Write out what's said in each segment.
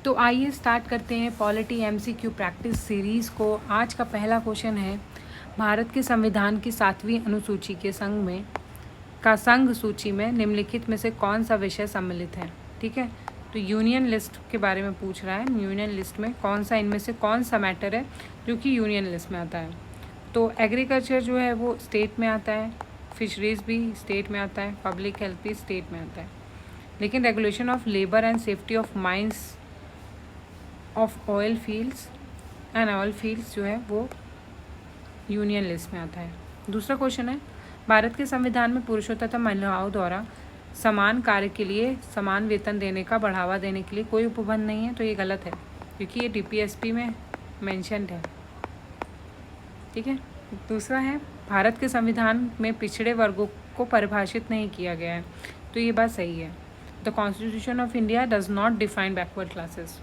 तो आइए स्टार्ट करते हैं पॉलिटी एमसीक्यू प्रैक्टिस सीरीज़ को। आज का पहला क्वेश्चन है, भारत के संविधान की 7वीं अनुसूची के संघ सूची में निम्नलिखित में से कौन सा विषय सम्मिलित है। ठीक है, तो यूनियन लिस्ट के बारे में पूछ रहा है। यूनियन लिस्ट में कौन सा, इनमें से कौन सा मैटर है जो कि यूनियन लिस्ट में आता है। तो एग्रीकल्चर जो है वो स्टेट में आता है, फिशरीज़ भी स्टेट में आता है, पब्लिक हेल्थ भी स्टेट में आता है, लेकिन regulation of labour and safety of mines of oil fields and oil fields जो है वो यूनियन लिस्ट में आता है। दूसरा क्वेश्चन है, भारत के संविधान में पुरुषों तथा महिलाओं द्वारा समान कार्य के लिए समान वेतन देने का बढ़ावा देने के लिए कोई उपबंध नहीं है। तो ये गलत है क्योंकि ये डीपीएसपी में मेंशन्ड है। ठीक है, दूसरा है, भारत के संविधान में पिछड़े वर्गों को परिभाषित नहीं किया गया है। तो ये बात सही है। The constitution of India does not define backward classes.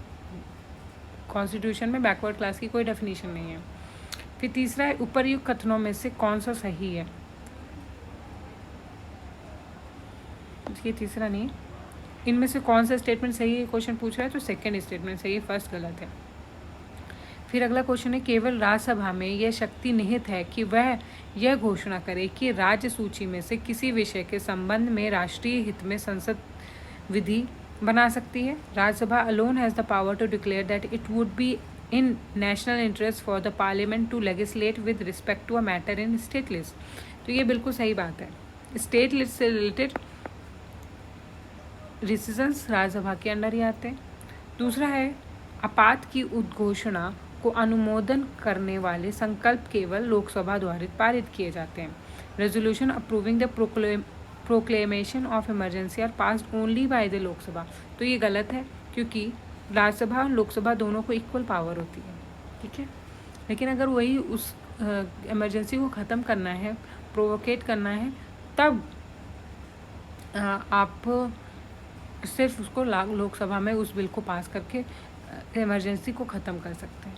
Constitution में बैकवर्ड क्लास की कोई डेफिनेशन नहीं है। फिर तीसरा है, उपर्युक्त कथनों में से कौन सा सही है। ये तीसरा नहीं, इनमें से कौन सा स्टेटमेंट सही है क्वेश्चन पूछ रहा है, तो सेकंड स्टेटमेंट सही है, फर्स्ट गलत है। फिर अगला क्वेश्चन है, केवल राज्यसभा में यह शक्ति निहित है कि वह यह घोषणा करे कि राज्य सूची में से किसी विषय के संबंध में राष्ट्रीय हित में संसद विधि बना सकती है। Rajya Sabha alone has the power to declare that it would be in national interest for the parliament to legislate with respect to a matter in state list. तो ये बिल्कुल सही बात है। स्टेट लिस्ट से रिलेटेड डिसीजंस राज्यसभा के अंडर ही आते हैं। दूसरा है, आपात की उद्घोषणा को अनुमोदन करने वाले संकल्प केवल लोकसभा द्वारा पारित किए जाते हैं। Resolution approving the proclamation of emergency are passed only by the Lok Sabha. तो ये गलत है क्योंकि राज्यसभा और लोकसभा दोनों को इक्वल पावर होती है। ठीक है, लेकिन अगर वही उस इमरजेंसी को ख़त्म करना है, प्रोवोकेट करना है, तब आप सिर्फ उसको लोकसभा में उस बिल को पास करके इमरजेंसी को ख़त्म कर सकते हैं।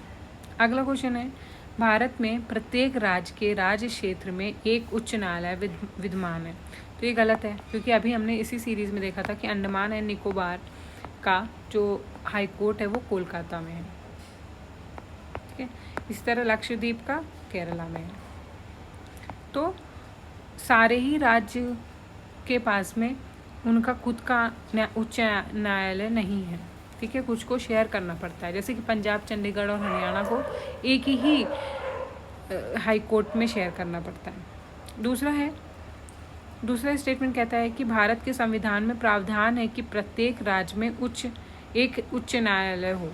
अगला क्वेश्चन है, भारत में प्रत्येक राज्य के राज्य क्षेत्र में एक उच्च न्यायालय विद्यमान है। तो ये गलत है क्योंकि अभी हमने इसी सीरीज़ में देखा था कि अंडमान एंड निकोबार का जो हाई कोर्ट है वो कोलकाता में है। ठीक है, इस तरह लक्षद्वीप का केरला में है। तो सारे ही राज्य के पास में उनका खुद का उच्च न्यायालय नहीं है। ठीक है, कुछ को शेयर करना पड़ता है, जैसे कि पंजाब, चंडीगढ़ और हरियाणा को एक ही हाई कोर्ट में शेयर करना पड़ता है। दूसरा स्टेटमेंट कहता है कि भारत के संविधान में प्रावधान है कि प्रत्येक राज्य में एक उच्च न्यायालय हो।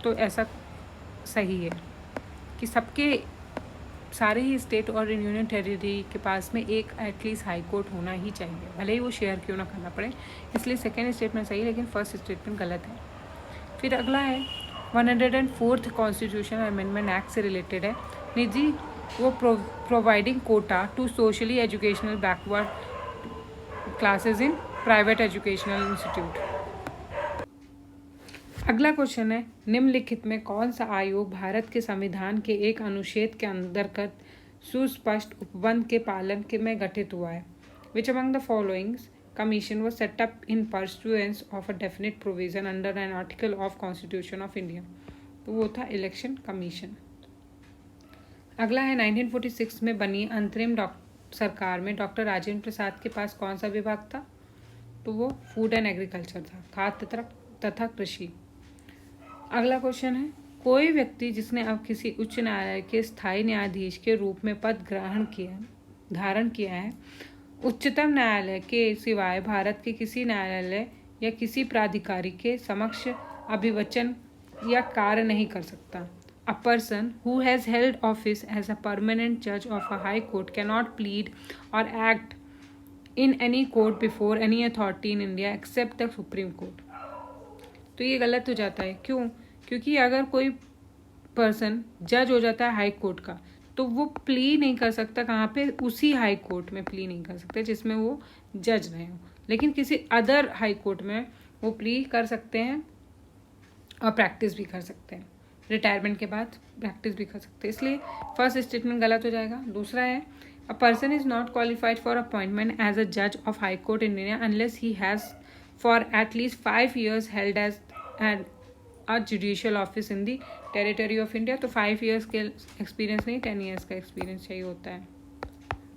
तो ऐसा सही है कि सारे ही स्टेट और यूनियन टेरिटरी के पास में एक एटलीस्ट हाई कोर्ट होना ही चाहिए, भले ही वो शेयर क्यों ना करना पड़े। इसलिए सेकेंड स्टेटमेंट सही है, लेकिन फर्स्ट स्टेटमेंट गलत है। फिर अगला है, 104th कॉन्स्टिट्यूशन अमेंडमेंट एक्ट से रिलेटेड है। निजी वो providing quota to socially educational backward classes in private educational institute. अगला क्वेश्चन है, निम्नलिखित में कौन सा आयोग भारत के संविधान के एक अनुच्छेद के अंतर्गत सुस्पष्ट उपबंध के पालन के में गठित हुआ है। Which among the followings commission was set up in pursuance of a definite provision under an article of Constitution of India। तो वो था इलेक्शन कमीशन। अगला है, 1946 में बनी अंतरिम सरकार में डॉक्टर राजेंद्र प्रसाद के पास कौन सा विभाग था। तो वो फूड एंड एग्रीकल्चर था, खाद्य तथा कृषि। अगला क्वेश्चन है, कोई व्यक्ति जिसने अब किसी उच्च न्यायालय के स्थायी न्यायाधीश के रूप में पद धारण किया है, उच्चतम न्यायालय के सिवाय भारत के किसी न्यायालय या किसी प्राधिकारी के समक्ष अभिवचन या कार्य नहीं कर सकता। A person who has held office as a permanent judge of a high court cannot plead or act in any court before any authority in India except the Supreme Court। तो ये गलत हो जाता है। क्यों? क्योंकि अगर कोई पर्सन जज हो जाता है हाई कोर्ट का, तो वो प्ली नहीं कर सकता कहाँ पे, उसी हाई कोर्ट में प्ली नहीं कर सकते जिसमें वो जज रहे हो, लेकिन किसी अदर हाई कोर्ट में वो प्ली कर सकते हैं और प्रैक्टिस भी कर सकते हैं। रिटायरमेंट के बाद प्रैक्टिस भी कर सकते हैं, इसलिए फर्स्ट स्टेटमेंट गलत हो जाएगा। दूसरा है, a person is not qualified for appointment as a जज of high court in India unless he has for at least 5 years held as and a judicial office in the territory of India. तो 5 years के experience नहीं, 10 years का experience चाहिए होता है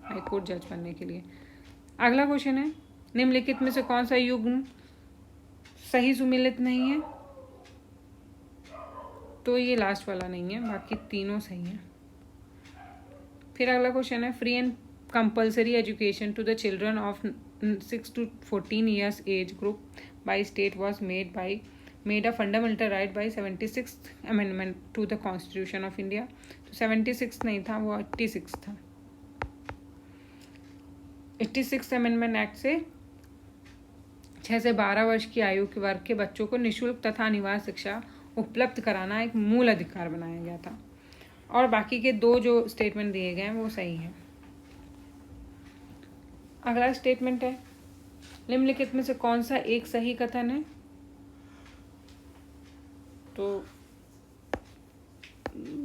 high court जज बनने के लिए। अगला क्वेश्चन है, निम्नलिखित में से कौन सा युग्म सही सुमेलित नहीं है? तो ये लास्ट वाला नहीं है, बाकी तीनों सही हैं। फिर अगला क्वेश्चन है, free and compulsory education to the children of 6 to 14 years age group by state was made a fundamental right by 76th amendment to the constitution of India. तो 76 नहीं था, वो 86 था। 86 अमेंडमेंट एक्ट से 6 से 12 वर्ष की आयु के वर्ग के बच्चों को निःशुल्क तथा अनिवार्य शिक्षा उपलब्ध कराना एक मूल अधिकार बनाया गया था। और बाकी के 2 जो स्टेटमेंट दिए गए हैं वो सही हैं। अगला स्टेटमेंट है, निम्नलिखित में से कौन सा एक सही कथन है? तो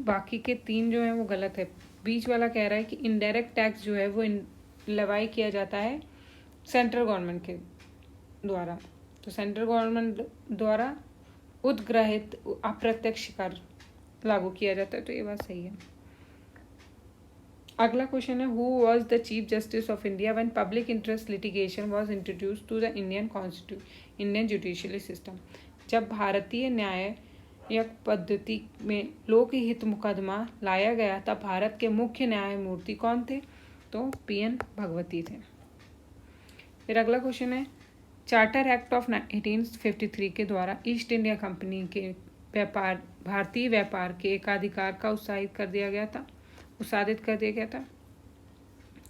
बाकी के 3 जो हैं वो गलत है। बीच वाला कह रहा है कि इनडायरेक्ट टैक्स जो है वो लेवाई किया जाता है सेंट्रल गवर्नमेंट के द्वारा। तो सेंट्रल गवर्नमेंट द्वारा उद्ग्रहित अप्रत्यक्ष कर लागू किया जाता है। तो ये बात सही है। अगला क्वेश्चन है, who was the chief justice of India when public interest litigation was introduce to the Indian judicially system. जब भारतीय न्यायिक पद्धति में लोकहित मुकदमा लाया गया तब भारत के मुख्य न्यायमूर्ति कौन थे? तो PN भगवती थे। फिर अगला क्वेश्चन है, चार्टर एक्ट ऑफ 1853 के द्वारा ईस्ट इंडिया कंपनी के भारतीय व्यापार के एकाधिकार का उत्साहित कर दिया गया था।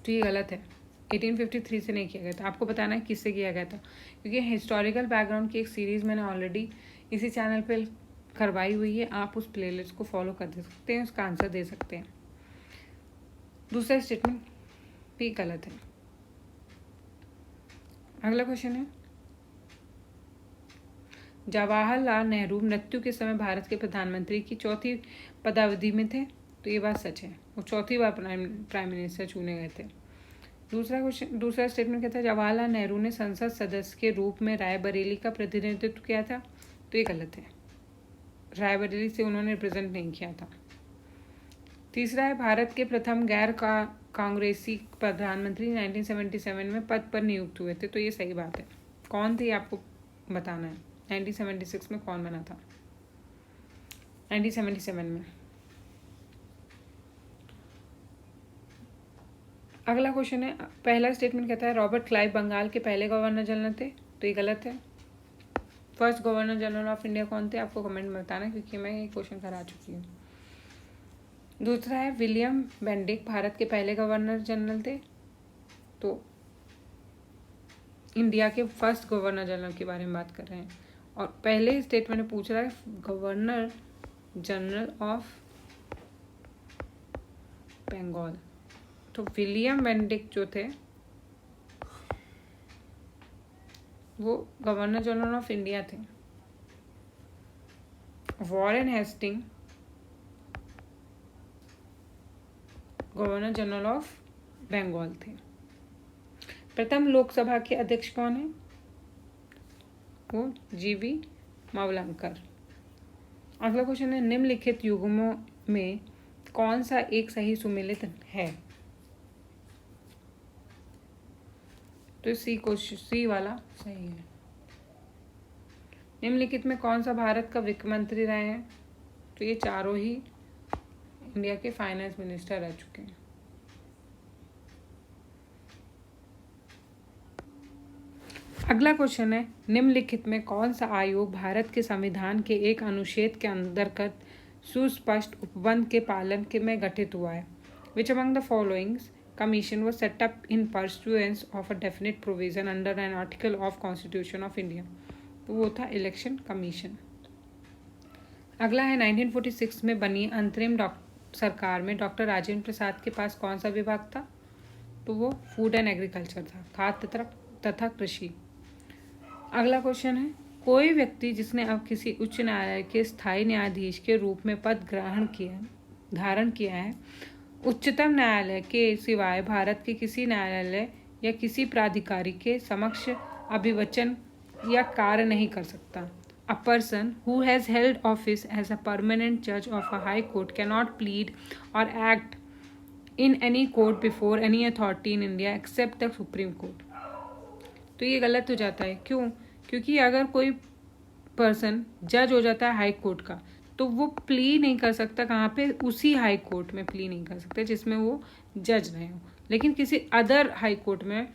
तो ये गलत है, 1853 से नहीं किया गया था। आपको बताना है किससे किया गया था, क्योंकि हिस्टोरिकल बैकग्राउंड की एक सीरीज़ मैंने ऑलरेडी इसी चैनल पे करवाई हुई है। आप उस प्लेलिस्ट को फॉलो कर सकते हैं, उसका आंसर दे सकते हैं। दूसरा स्टेटमेंट भी गलत है। अगला क्वेश्चन है, जवाहरलाल नेहरू मृत्यु के समय भारत के प्रधानमंत्री की 4थी पदावधि में थे। तो ये बात सच है, वो 4थी बार प्राइम मिनिस्टर चुने गए थे। दूसरा स्टेटमेंट कहता है, जवाहरलाल नेहरू ने संसद सदस्य के रूप में रायबरेली का प्रतिनिधित्व किया था। तो ये गलत है, रायबरेली से उन्होंने रिप्रेजेंट नहीं किया था। तीसरा है, भारत के प्रथम गैर कांग्रेसी प्रधानमंत्री 1977 में पद पर नियुक्त हुए थे। तो ये सही बात है। कौन थे आपको बताना है, 1976 में कौन बना था? 1977 में। अगला क्वेश्चन है, पहला स्टेटमेंट कहता है रॉबर्ट क्लाइव बंगाल के पहले गवर्नर जनरल थे। तो ये गलत है। First governor general of India कौन थे, आपको कमेंट में बताना, क्योंकि मैं ये क्वेश्चन करा चुकी हूँ। दूसरा है, विलियम बेंडिक भारत के पहले गवर्नर जनरल थे। तो इंडिया के फर्स्ट गवर्नर जनरल के बारे में बात कर रहे हैं। और पहले स्टेटमेंट में पूछ रहा है गवर्नर जनरल ऑफ बंगाल। तो विलियम बेंडिक जो थे वो गवर्नर जनरल ऑफ इंडिया थे। Warren Hasting governor general of Bengal थे। प्रथम लोकसभा के अध्यक्ष कौन है? वो GV मावलंकर। अगला क्वेश्चन है, निम्नलिखित युग्मों में कौन सा एक सही सुमेलित है? तो सी वाला सही है। निम्नलिखित में कौन सा भारत का वित्त मंत्री रहे हैं? तो ये चारों ही इंडिया के फाइनेंस मिनिस्टर रह चुके हैं। अगला क्वेश्चन है, निम्नलिखित में कौन सा आयोग भारत के संविधान के एक अनुच्छेद के अंतर्गत सुस्पष्ट उपबंध के पालन के में गठित हुआ है? Which among the followings commission was set up in pursuance of a definite provision under an article of Constitution of India? तो वो था इलेक्शन कमीशन। अगला है, 1946 में बनी अंतरिम सरकार में डॉक्टर राजेंद्र प्रसाद के पास कौन सा विभाग था? तो वो फूड एंड एग्रीकल्चर था, खाद्य तथा कृषि। अगला क्वेश्चन है, कोई व्यक्ति जिसने अब किसी उच्च न्यायालय के स्थायी न्यायाधीश के रूप में पद धारण किया है, उच्चतम न्यायालय के सिवाय भारत के किसी न्यायालय या किसी प्राधिकारी के समक्ष अभिवचन या कार्य नहीं कर सकता। A person who has held office as a permanent judge of a high court cannot plead or act in any court before any authority in India except the Supreme Court. तो ये गलत हो जाता है. क्यों? क्योंकि अगर कोई पर्सन जज हो जाता है हाई कोर्ट का तो वो प्ली नहीं कर सकता. कहाँ पे? उसी हाई कोर्ट में प्ली नहीं कर सकता जिसमें वो जज रहे हो. लेकिन किसी अदर हाई कोर्ट में